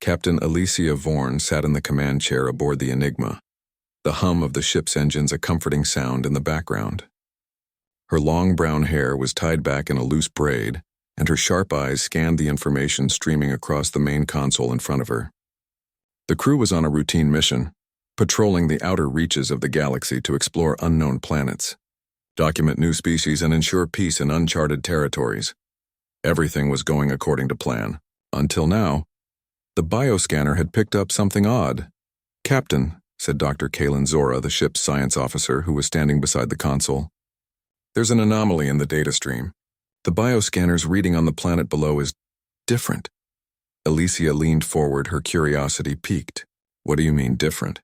Captain Alicia Vorn sat in the command chair aboard the Enigma, the hum of the ship's engines a comforting sound in the background. Her long brown hair was tied back in a loose braid, and her sharp eyes scanned the information streaming across the main console in front of her. The crew was on a routine mission, patrolling the outer reaches of the galaxy to explore unknown planets, document new species, and ensure peace in uncharted territories. Everything was going according to plan. Until now, the bioscanner had picked up something odd. "Captain," said Dr. Kalen Zora, the ship's science officer who was standing beside the console, "there's an anomaly in the data stream. The bioscanner's reading on the planet below is different." Alicia leaned forward, her curiosity piqued. "What do you mean, different?"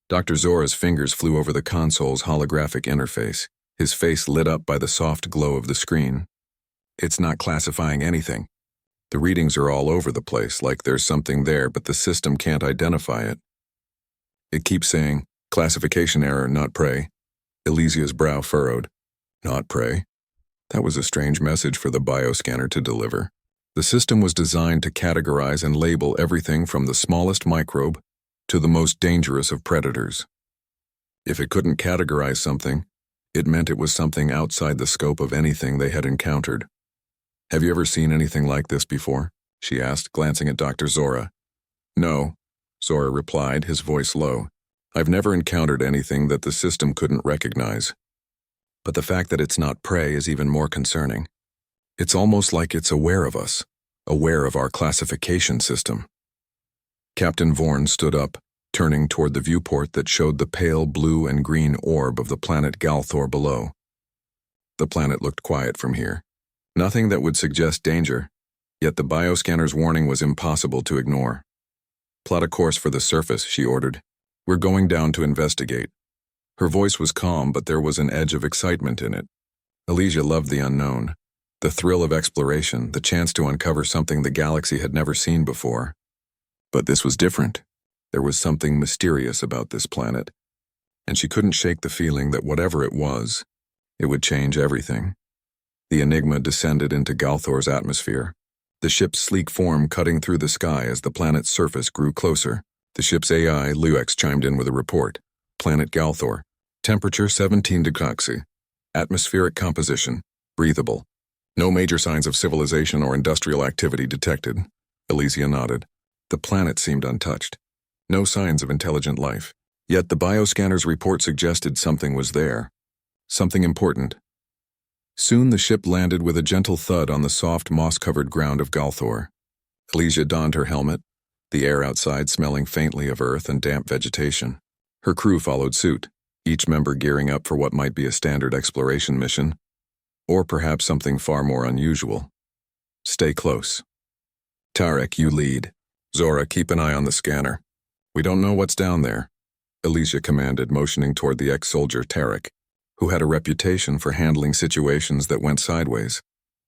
Dr. Zora's fingers flew over the console's holographic interface, his face lit up by the soft glow of the screen. "It's not classifying anything. The readings are all over the place, like there's something there, but the system can't identify it. It keeps saying, 'Classification error, not prey.'" Alicia's brow furrowed. "Not prey?" That was a strange message for the bioscanner to deliver. The system was designed to categorize and label everything from the smallest microbe to the most dangerous of predators. If it couldn't categorize something, it meant it was something outside the scope of anything they had encountered. "Have you ever seen anything like this before?" she asked, glancing at Dr. Zora. "No," Zora replied, his voice low. "I've never encountered anything that the system couldn't recognize. But the fact that it's not prey is even more concerning. It's almost like it's aware of us, aware of our classification system." Captain Vorn stood up, turning toward the viewport that showed the pale blue and green orb of the planet Galthor below. The planet looked quiet from here. Nothing that would suggest danger, yet the bioscanner's warning was impossible to ignore. "Plot a course for the surface," she ordered. "We're going down to investigate." Her voice was calm, but there was an edge of excitement in it. Alicia loved the unknown, the thrill of exploration, the chance to uncover something the galaxy had never seen before. But this was different. There was something mysterious about this planet, and she couldn't shake the feeling that whatever it was, it would change everything. The Enigma descended into Galthor's atmosphere, the ship's sleek form cutting through the sky as the planet's surface grew closer. The ship's AI, Luex, chimed in with a report. "Planet Galthor. Temperature 17 degrees. Atmospheric composition. Breathable. No major signs of civilization or industrial activity detected." Alicia nodded. The planet seemed untouched. No signs of intelligent life. Yet the bioscanner's report suggested something was there. Something important. Soon the ship landed with a gentle thud on the soft, moss-covered ground of Galthor. Alicia donned her helmet, the air outside smelling faintly of earth and damp vegetation. Her crew followed suit, each member gearing up for what might be a standard exploration mission, or perhaps something far more unusual. "Stay close. Tarek, you lead. Zora, keep an eye on the scanner. We don't know what's down there," Alicia commanded, motioning toward the ex-soldier Tarek, who had a reputation for handling situations that went sideways.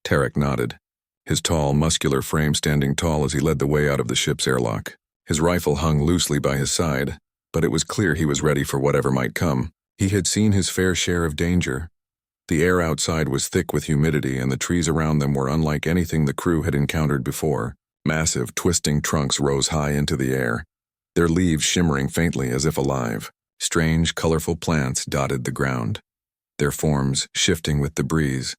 Tarek nodded, his tall, muscular frame standing tall as he led the way out of the ship's airlock. His rifle hung loosely by his side, but it was clear he was ready for whatever might come. He had seen his fair share of danger. The air outside was thick with humidity, and the trees around them were unlike anything the crew had encountered before. Massive, twisting trunks rose high into the air, their leaves shimmering faintly as if alive. Strange, colorful plants dotted the ground, their forms shifting with the breeze,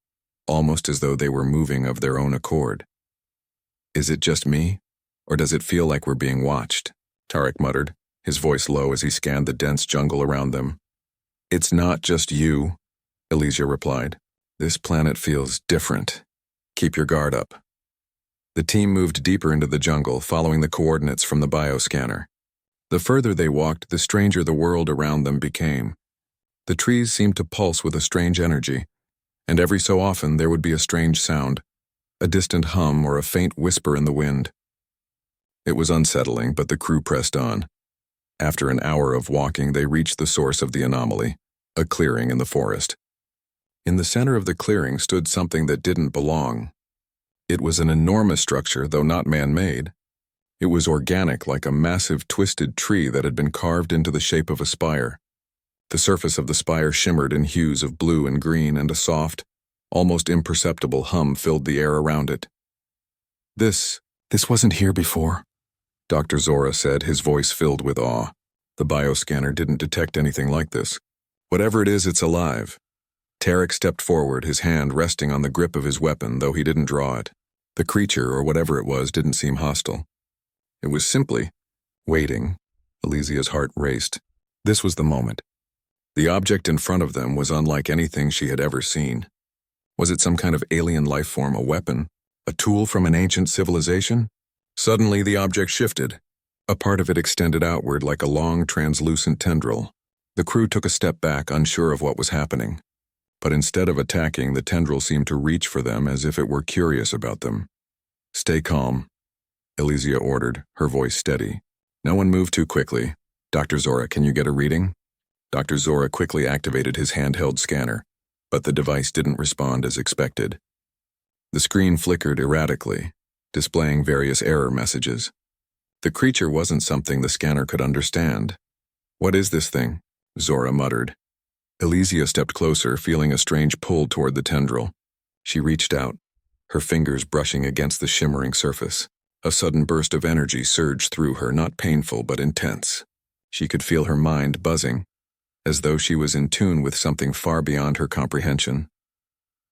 almost as though they were moving of their own accord. "Is it just me, or does it feel like we're being watched?" Tarek muttered, his voice low as he scanned the dense jungle around them. "It's not just you," Alicia replied. "This planet feels different. Keep your guard up." The team moved deeper into the jungle, following the coordinates from the bioscanner. The further they walked, the stranger the world around them became. The trees seemed to pulse with a strange energy, and every so often there would be a strange sound, a distant hum or a faint whisper in the wind. It was unsettling, but the crew pressed on. After an hour of walking, they reached the source of the anomaly, a clearing in the forest. In the center of the clearing stood something that didn't belong. It was an enormous structure, though not man-made. It was organic, like a massive twisted tree that had been carved into the shape of a spire. The surface of the spire shimmered in hues of blue and green, and a soft, almost imperceptible hum filled the air around it. This wasn't here before," Dr. Zora said, his voice filled with awe. The bioscanner didn't detect anything like this. Whatever it is, it's alive. Tarek stepped forward, his hand resting on the grip of his weapon, though he didn't draw it. The creature, or whatever it was, didn't seem hostile. It was simply waiting. Elysia's heart raced. This was the moment. The object in front of them was unlike anything she had ever seen. Was it some kind of alien life form, a weapon, a tool from an ancient civilization? Suddenly, the object shifted. A part of it extended outward like a long, translucent tendril. The crew took a step back, unsure of what was happening. But instead of attacking, the tendril seemed to reach for them as if it were curious about them. "Stay calm," Elysia ordered, her voice steady. "No one move too quickly. Dr. Zora, can you get a reading?" Dr. Zora quickly activated his handheld scanner, but the device didn't respond as expected. The screen flickered erratically, displaying various error messages. The creature wasn't something the scanner could understand. "What is this thing?" Zora muttered. Elysia stepped closer, feeling a strange pull toward the tendril. She reached out, her fingers brushing against the shimmering surface. A sudden burst of energy surged through her, not painful but intense. She could feel her mind buzzing, as though she was in tune with something far beyond her comprehension.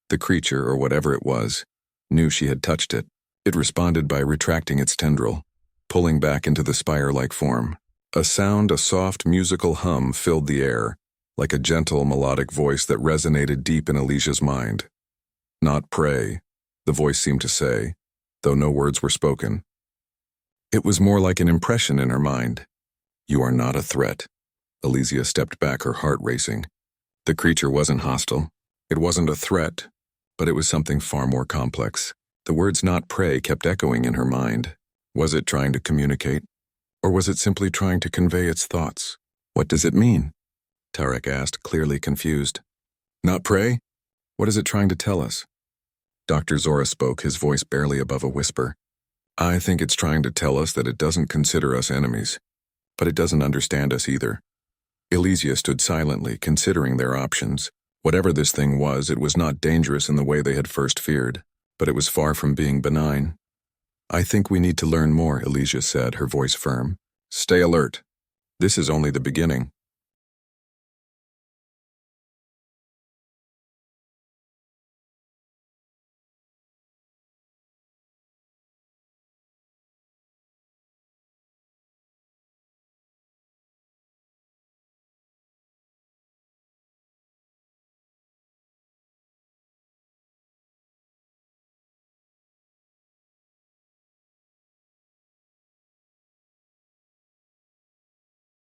The creature, or whatever it was, knew she had touched it. It responded by retracting its tendril, pulling back into the spire-like form. A soft musical hum filled the air, like a gentle, melodic voice that resonated deep in Alicia's mind. "Not prey," the voice seemed to say, though no words were spoken. It was more like an impression in her mind. "You are not a threat." Elysia stepped back, her heart racing. The creature wasn't hostile. It wasn't a threat, but it was something far more complex. The words "not prey" kept echoing in her mind. Was it trying to communicate? Or was it simply trying to convey its thoughts? "What does it mean?" Tarek asked, clearly confused. "Not prey? What is it trying to tell us?" Dr. Zora spoke, his voice barely above a whisper. "I think it's trying to tell us that it doesn't consider us enemies, but it doesn't understand us either." Elysia stood silently, considering their options. Whatever this thing was, it was not dangerous in the way they had first feared, but it was far from being benign. "I think we need to learn more," Elysia said, her voice firm. "Stay alert. This is only the beginning."